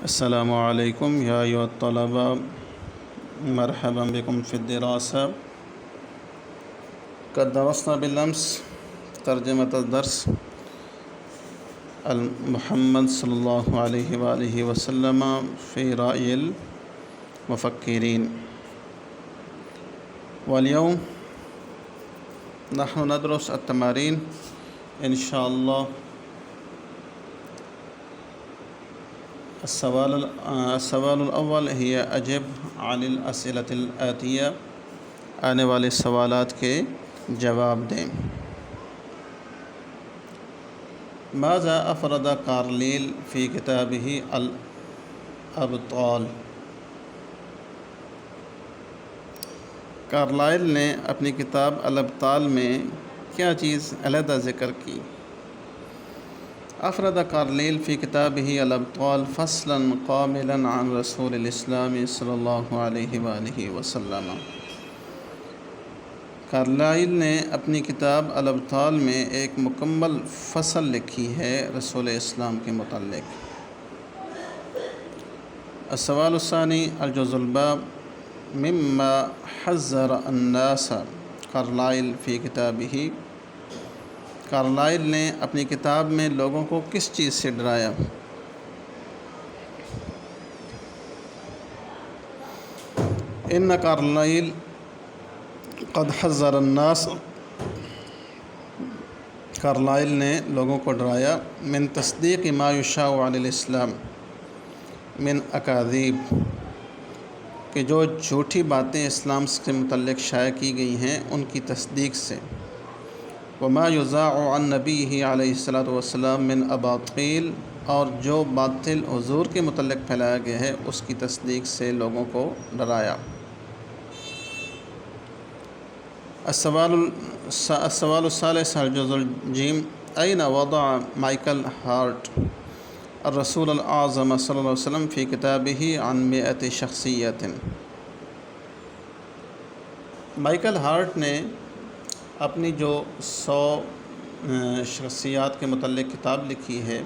السلام علیکم یا ایھا الطلبہ، مرحبا بکم فی الدراسہ۔ قد درسنا بالامس ترجمۃ الدرس محمد صلی اللہ علیہ وآلہ وسلم فی رأی المفکرین، واليوم نحن ندرس التمارین انشاءاللہ۔ السوال الاول هي اجب عن الاسئلة الآتیہ، آنے والے سوالات کے جواب دیں۔ ماذا افرد کارلیل فی کتابہ الابطال؟ کارلائل نے اپنی کتاب الابطال میں کیا چیز علیحدہ ذکر کی؟ افرد کارلیل فی کتابہ الابطال فصلا کاملا عن رسول الاسلام صلی اللہ علیہ وآلہ وسلم۔ کارلائل نے اپنی کتاب الابطال میں ایک مکمل فصل لکھی ہے رسول اسلام کے متعلق۔ السوال الثانی الجزء الباب مما حذر الناس کارلائل فی کتابہ۔ کارلائل نے اپنی کتاب میں لوگوں کو کس چیز سے ڈرایا؟ ان کارلائل قد حذر الناس، کارلائل نے لوگوں کو ڈرایا من تصدیق ما یشاع علی الاسلام من اکاذیب، کہ جو جھوٹی باتیں اسلام سے متعلق شائع کی گئی ہیں ان کی تصدیق سے، وما یذاع عن نبیہ علیہ الصلاۃ والسلام من اباطیل، اور جو باطل حضور کے متعلق پھیلایا گیا ہے اس کی تصدیق سے لوگوں کو ڈرایا۔ السوال الثالث الجزء الجیم این وضع مائیکل ہارٹ الرسول الاعظم صلی اللہ علیہ وسلم فی کتابہ عن 100 شخصیت۔ مائیکل ہارٹ نے اپنی جو 100 شخصیات کے متعلق کتاب لکھی ہے،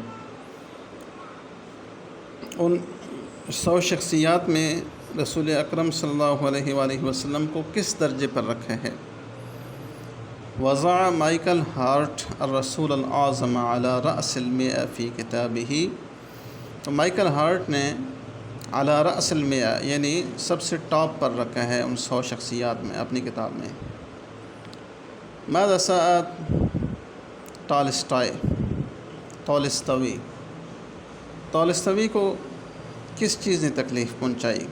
ان 100 شخصیات میں رسول اکرم صلی اللہ علیہ وآلہ وسلم کو کس درجے پر رکھا ہے؟ وضع مائیکل ہارٹ الرسول الاعظم علی رأس 100 فی کتابہ، تو مائیکل ہارٹ نے علی رأس 100 یعنی سب سے ٹاپ پر رکھا ہے ان 100 شخصیات میں اپنی کتاب میں۔ ماذا سأل تولستوی کو کس چیز نے تکلیف پہنچائی؟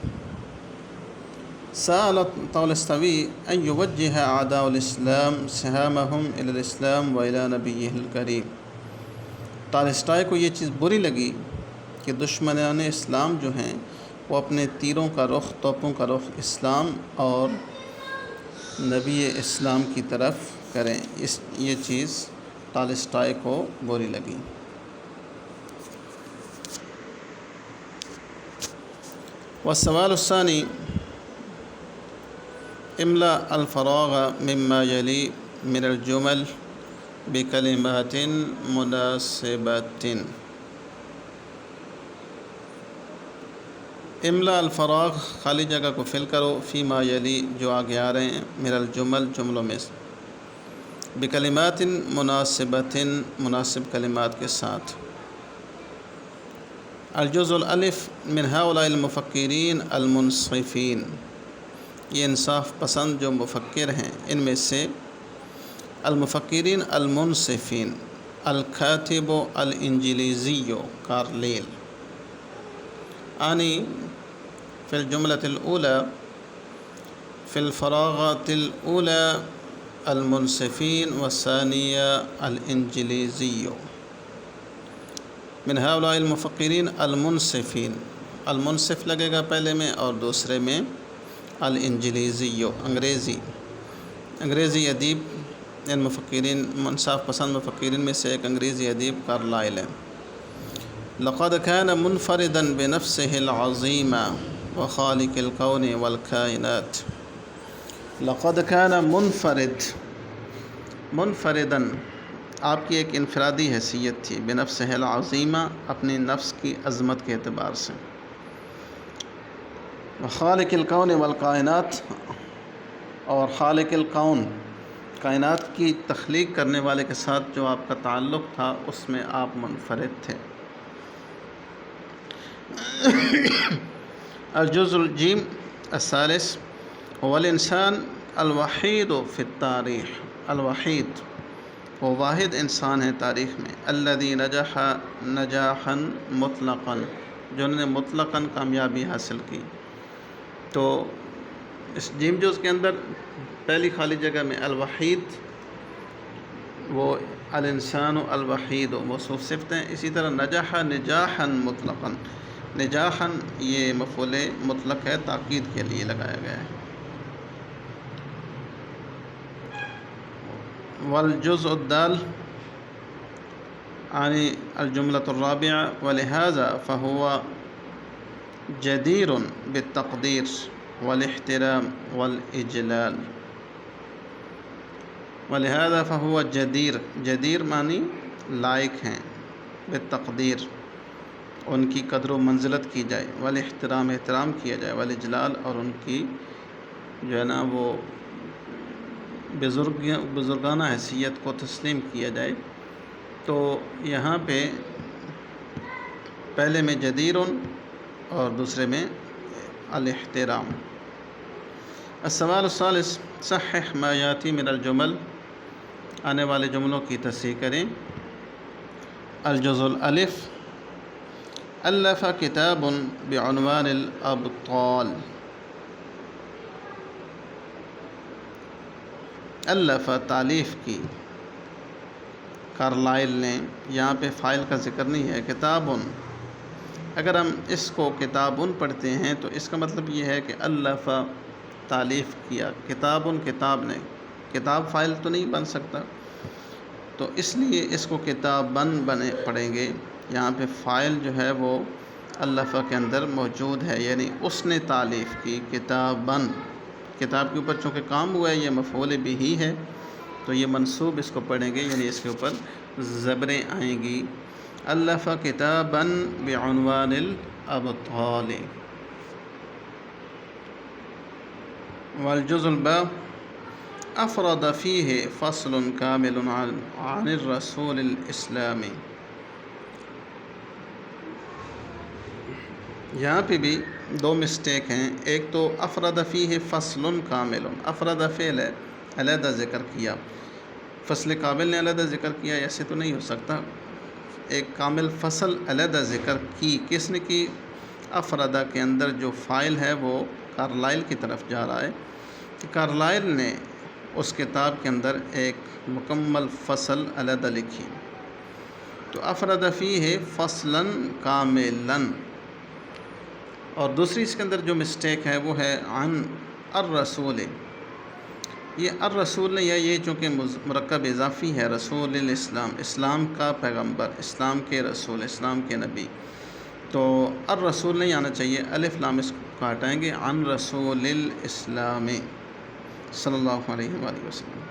سأل تولستوی ان یوجہ اعداء الاسلام سہامہم الی الاسلام و الی نبیہ الکریم۔ ٹالسٹائے کو یہ چیز بری لگی کہ دشمنان اسلام جو ہیں وہ اپنے تیروں کا رخ، توپوں کا رخ اسلام اور نبی اسلام کی طرف کریں، یہ چیز ٹالسٹائے کو بری لگی۔ والسوال الثانی املا الفراغ مما یلی من الجمل بکلمات مناسبات۔ املا الفراغ، خالی جگہ کو فل کرو، فیما یلی، جو آگے آ رہے ہیں، من الجمل، جملوں میں سے، بکلمات مناسبات، مناسب کلمات کے ساتھ۔ الجزء الالف من هؤلاء المفکرین المنصفین، یہ انصاف پسند جو مفکر ہیں ان میں سے المفکرین المنصفین، الکاتب الانجلیزی کارلیل، آنی فی الجملة الأولى فی الفراغات الأولى المنصفین والثانیہ الانجلیزی۔ من هؤلاء المفکرین المنصفین، المنصف لگے گا پہلے میں اور دوسرے میں الانجلیزی، انگریزی ادیب، ان مفکرین انصاف پسند مفکرین میں سے ایک انگریزی ادیب کارلائل ہے۔ لقد كان منفردا بنفسه العظيمة وخالق الكون والكائنات۔ لقد كان منفردا، آپ کی ایک انفرادی حیثیت تھی، بنفسه العظیمہ، اپنی نفس کی عظمت کے اعتبار سے، خالق الکون والکائنات، اور خالق الکون کائنات کی تخلیق کرنے والے کے ساتھ جو آپ کا تعلق تھا اس میں آپ منفرد تھے۔ الجزء الجیم الثالث هو الانسان الوحید فی التاریخ، الوحید وہ واحد انسان ہے تاریخ میں، الذی نجح نجاحا مطلقا، جنہوں نے مطلقاً کامیابی حاصل کی۔ تو اس جیم جز کے اندر پہلی خالی جگہ میں الوحید، وہ الانسان الوحید موصوف صفت ہیں۔ اسی طرح نجح نجاحا مطلقا، نجاحا یہ مفعول مطلق ہے، تاکید کے لیے لگایا گیا ہے۔ والجزء الدال عن الجملة الرابعة ولهذا فهو جدير بالتقدير والاحترام والإجلال، ولهذا فهو جدیر، جدیر معنی لائق ہیں، بالتقدیر ان کی قدر و منزلت کی جائے، والاحترام احترام کیا جائے، والاجلال اور ان کی جو ہے نا وہ بزرگانہ حیثیت کو تسلیم کیا جائے۔ تو یہاں پہ پہلے میں جدیر اور دوسرے میں الاحترام۔ السوال الثالث صحح ما یاتی من الجمل، آنے والے جملوں کی تصحیح کریں۔ الجزء الالف الف کتاب بعنوان الابطال، الف تالیف کی، کارلائل نے، یہاں پہ فاعل کا ذکر نہیں ہے، کتابن، اگر ہم اس کو کتابن پڑھتے ہیں تو اس کا مطلب یہ ہے کہ الف تالیف کیا، کتابن کتاب نے، کتاب فاعل تو نہیں بن سکتا، تو اس لیے اس کو کتابن پڑھیں گے۔ یہاں پہ فاعل جو ہے وہ الف کے اندر موجود ہے، یعنی اس نے تالیف کی، کتابن، کتاب کے اوپر چونکہ کام ہوا ہے یہ مفعول بھی ہے تو یہ منصوب اس کو پڑھیں گے، یعنی اس کے اوپر زبریں آئیں گی۔ الف کتابا بعنوان الابطال۔ والجزء الباء افرد فیہ فصل کامل عن الرسول الاسلامی، یہاں پہ بھی دو مسٹیک ہیں، ایک تو افرد فیہ فصل کامل، افرد فعل ہے، علیحدہ ذکر کیا، فصل کامل نے علیحدہ ذکر کیا، ایسے تو نہیں ہو سکتا، ایک کامل فصل علیحدہ ذکر کی، کس نے کی؟ افردہ کے اندر جو فاعل ہے وہ کارلائل کی طرف جا رہا ہے کہ کارلائل نے اس کتاب کے اندر ایک مکمل فصل علیحدہ لکھی، تو افرد فیہ فصلا کاملا، اور دوسری اس کے اندر جو مسٹیک ہے وہ ہے عن الرسول، یہ الرسول نے، یا یہ چونکہ مرکب اضافی ہے، رسول الاسلام، اسلام کا پیغمبر، اسلام کے رسول، اسلام کے نبی، تو الرسول نہیں آنا چاہیے، الف لام اس کو ہٹائیں گے، عن رسول الاسلام صلی اللہ علیہ وآلہ وسلم۔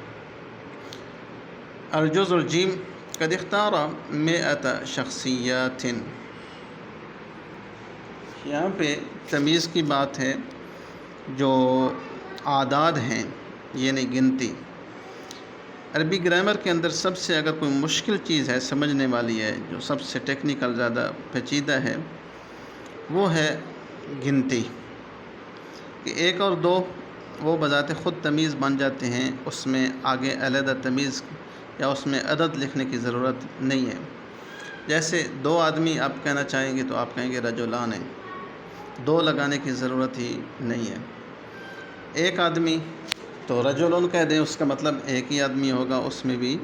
الجزء الجیم قد اختار 100 شخصیات، یہاں پہ تمیز کی بات ہے، جو اعداد ہیں یعنی گنتی، عربی گرامر کے اندر سب سے اگر کوئی مشکل چیز ہے، سمجھنے والی ہے، جو سب سے ٹیکنیکل زیادہ پیچیدہ ہے، وہ ہے گنتی، کہ ایک اور دو وہ بذات خود تمیز بن جاتے ہیں، اس میں آگے علیحدہ تمیز یا اس میں عدد لکھنے کی ضرورت نہیں ہے۔ جیسے 2 آدمی آپ کہنا چاہیں گے تو آپ کہیں گے رجلان ہیں، 2 لگانے کی ضرورت ہی نہیں ہے۔ 1 آدمی تو رجلن کہہ دیں، اس کا مطلب ایک ہی آدمی ہوگا، اس میں بھی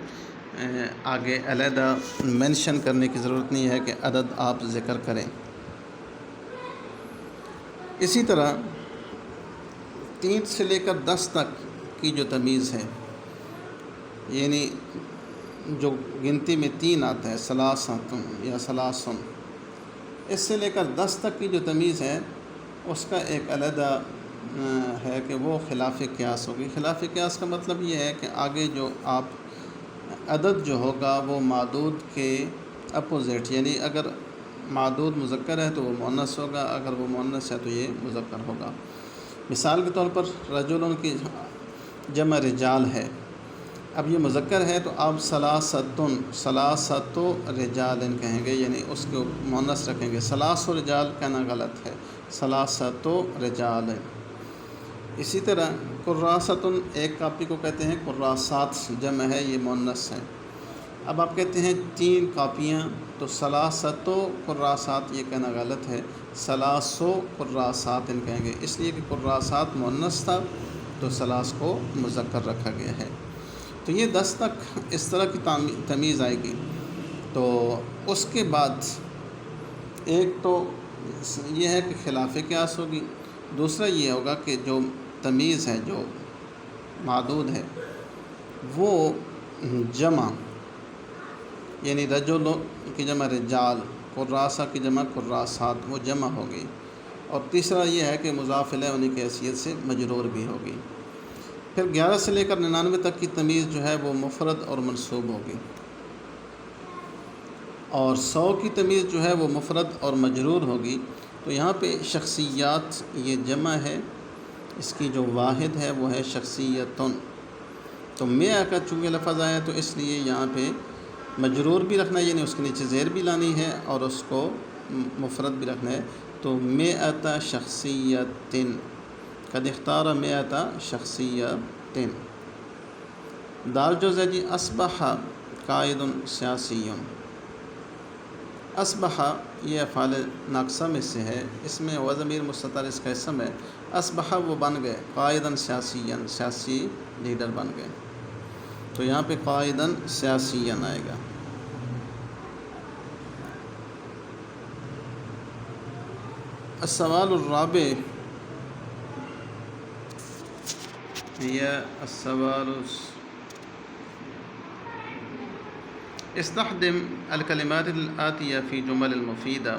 آگے علیحدہ مینشن کرنے کی ضرورت نہیں ہے کہ عدد آپ ذکر کریں۔ اسی طرح 3 سے لے کر 10 تک کی جو تمیز ہے، یعنی جو گنتی میں 3 آتا ہے، ثلاثۃ یا ثلاثن، اس سے لے کر 10 تک کی جو تمیز ہے اس کا ایک علیحدہ ہے کہ وہ خلاف قیاس ہوگی۔ خلاف قیاس کا مطلب یہ ہے کہ آگے جو آپ عدد جو ہوگا وہ معدود کے اپوزٹ، یعنی اگر معدود مذکر ہے تو وہ مؤنث ہوگا، اگر وہ مؤنث ہے تو یہ مذکر ہوگا۔ مثال کے طور پر رجل کی جمع رجال ہے، اب یہ مذکر ہے تو آپ ثلاثۃ رجال کہیں گے، یعنی اس کو مؤنث رکھیں گے۔ ثلاث رجال کہنا غلط ہے، ثلاثۃ رجال ہے۔ اسی طرح قراصۃ ایک کاپی کو کہتے ہیں قراصات، جمع ہے، یہ مؤنث ہے۔ اب آپ کہتے ہیں 3 کاپیاں، تو ثلاثۃ قراصات یہ کہنا غلط ہے، ثلاث قراصات کہیں گے، اس لیے کہ قراصات مؤنث تھا تو ثلاث کو مذکر رکھا گیا ہے۔ تو یہ 10 تک اس طرح کی تمیز آئے گی۔ تو اس کے بعد ایک تو یہ ہے کہ خلاف قیاس ہوگی، دوسرا یہ ہوگا کہ جو تمیز ہے، جو معدود ہے، وہ جمع، یعنی رجل کی جمع رجال، قراصہ کی جمع قراصات، وہ جمع ہوگی۔ اور تیسرا یہ ہے کہ مضاف الیہ ہونے کی حیثیت سے مجرور بھی ہوگی۔ پھر 11 سے لے کر 99 تک کی تمیز جو ہے وہ مفرد اور منصوب ہوگی، اور 100 کی تمیز جو ہے وہ مفرد اور مجرور ہوگی۔ تو یہاں پہ شخصیات یہ جمع ہے، اس کی جو واحد ہے وہ ہے شخصیتن۔ تو مئہ کا چونکہ لفظ آیا تو اس لیے یہاں پہ مجرور بھی رکھنا ہے، یعنی اس کے نیچے زیر بھی لانی ہے اور اس کو مفرد بھی رکھنا ہے۔ تو مئۃ شخصیت، قد اختار مئۃ شخصیت۔ دال جو ہے جی اصبح قائد سیاسی، اصبح یہ افعال ناقصہ میں سے ہے، اس میں و ضمیر مستتر اس کا اسم ہے۔ اصبح وہ بن گئے، قائداً سیاسیاً، سیاسی لیڈر بن گئے، تو یہاں پہ قائداً سیاسیاً آئے گا۔ السوال الرابع، یا السوال استخدم الکلمات الآتیہ فی جمل المفیدہ،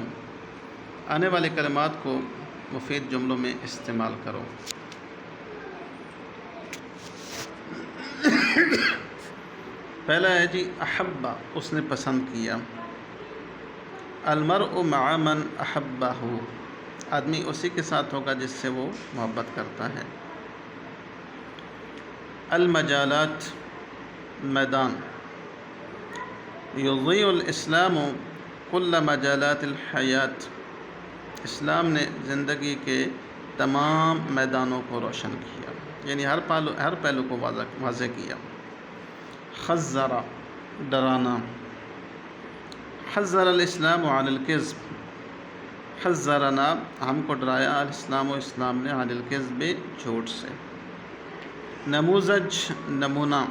آنے والے کلمات کو مفید جملوں میں استعمال کرو۔ پہلا ہے جی احبہ، اس نے پسند کیا۔ المرء مع من احبہ، آدمی اسی کے ساتھ ہوگا جس سے وہ محبت کرتا ہے۔ المجالات، میدان۔ یضیء الاسلام کل مجالات الحیات، اسلام نے زندگی کے تمام میدانوں کو روشن کیا، یعنی ہر پہلو کو واضح کیا۔ خزر، ڈرانا۔ حذر الاسلام عن الکذب، حذرنا، ہم کو ڈرایا، الاسلام و اسلام نے، عن الکذب، جھوٹ سے۔ نموذج، نمونہ۔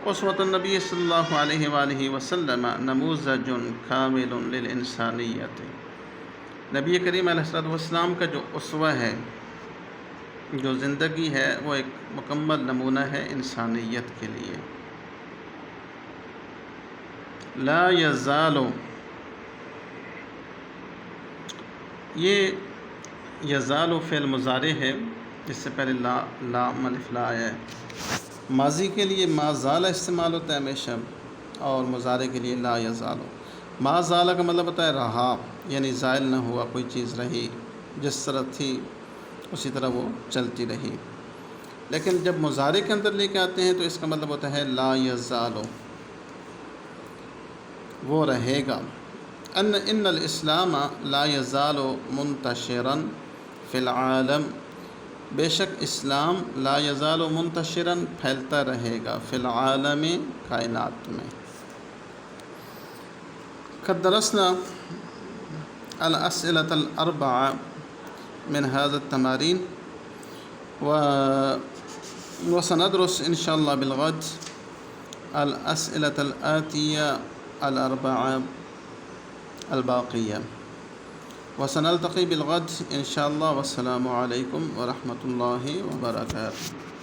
اسوۃ النبی صلی اللہ علیہ وآلہ وسلم نموذج کامل للانسانیت، نبی کریم علیہ السلام کا جو اسوہ ہے، جو زندگی ہے، وہ ایک مکمل نمونہ ہے انسانیت کے لیے۔ لا یزال، یہ یزال فعل مضارع ہے، اس سے پہلے لام الف لا آیا ہے۔ ماضی کے لیے ما زال استعمال ہوتا ہے ہمیشہ، اور مضارع کے لیے لا یزال۔ ما زال کا مطلب ہوتا ہے رہا، یعنی زائل نہ ہوا، کوئی چیز رہی، جس طرح تھی اسی طرح وہ چلتی رہی۔ لیکن جب مضارع کے اندر لے کے آتے ہیں تو اس کا مطلب ہوتا ہے لا یزال، وہ رہے گا۔ ان الاسلام لا یزال منتشرا فی العالم، بے شک اسلام لا یزال منتشرا، پھیلتا رہے گا، فی العالم، کائنات میں۔ قد درسنا الاسئلة الاربعة من هذا التمارين، وسندرس ان شاء الله بالغد الاسئلة الآتية الاربعة الباقية، وسنلتقي بالغد ان شاء الله، والسلام عليكم ورحمة الله وبركاته۔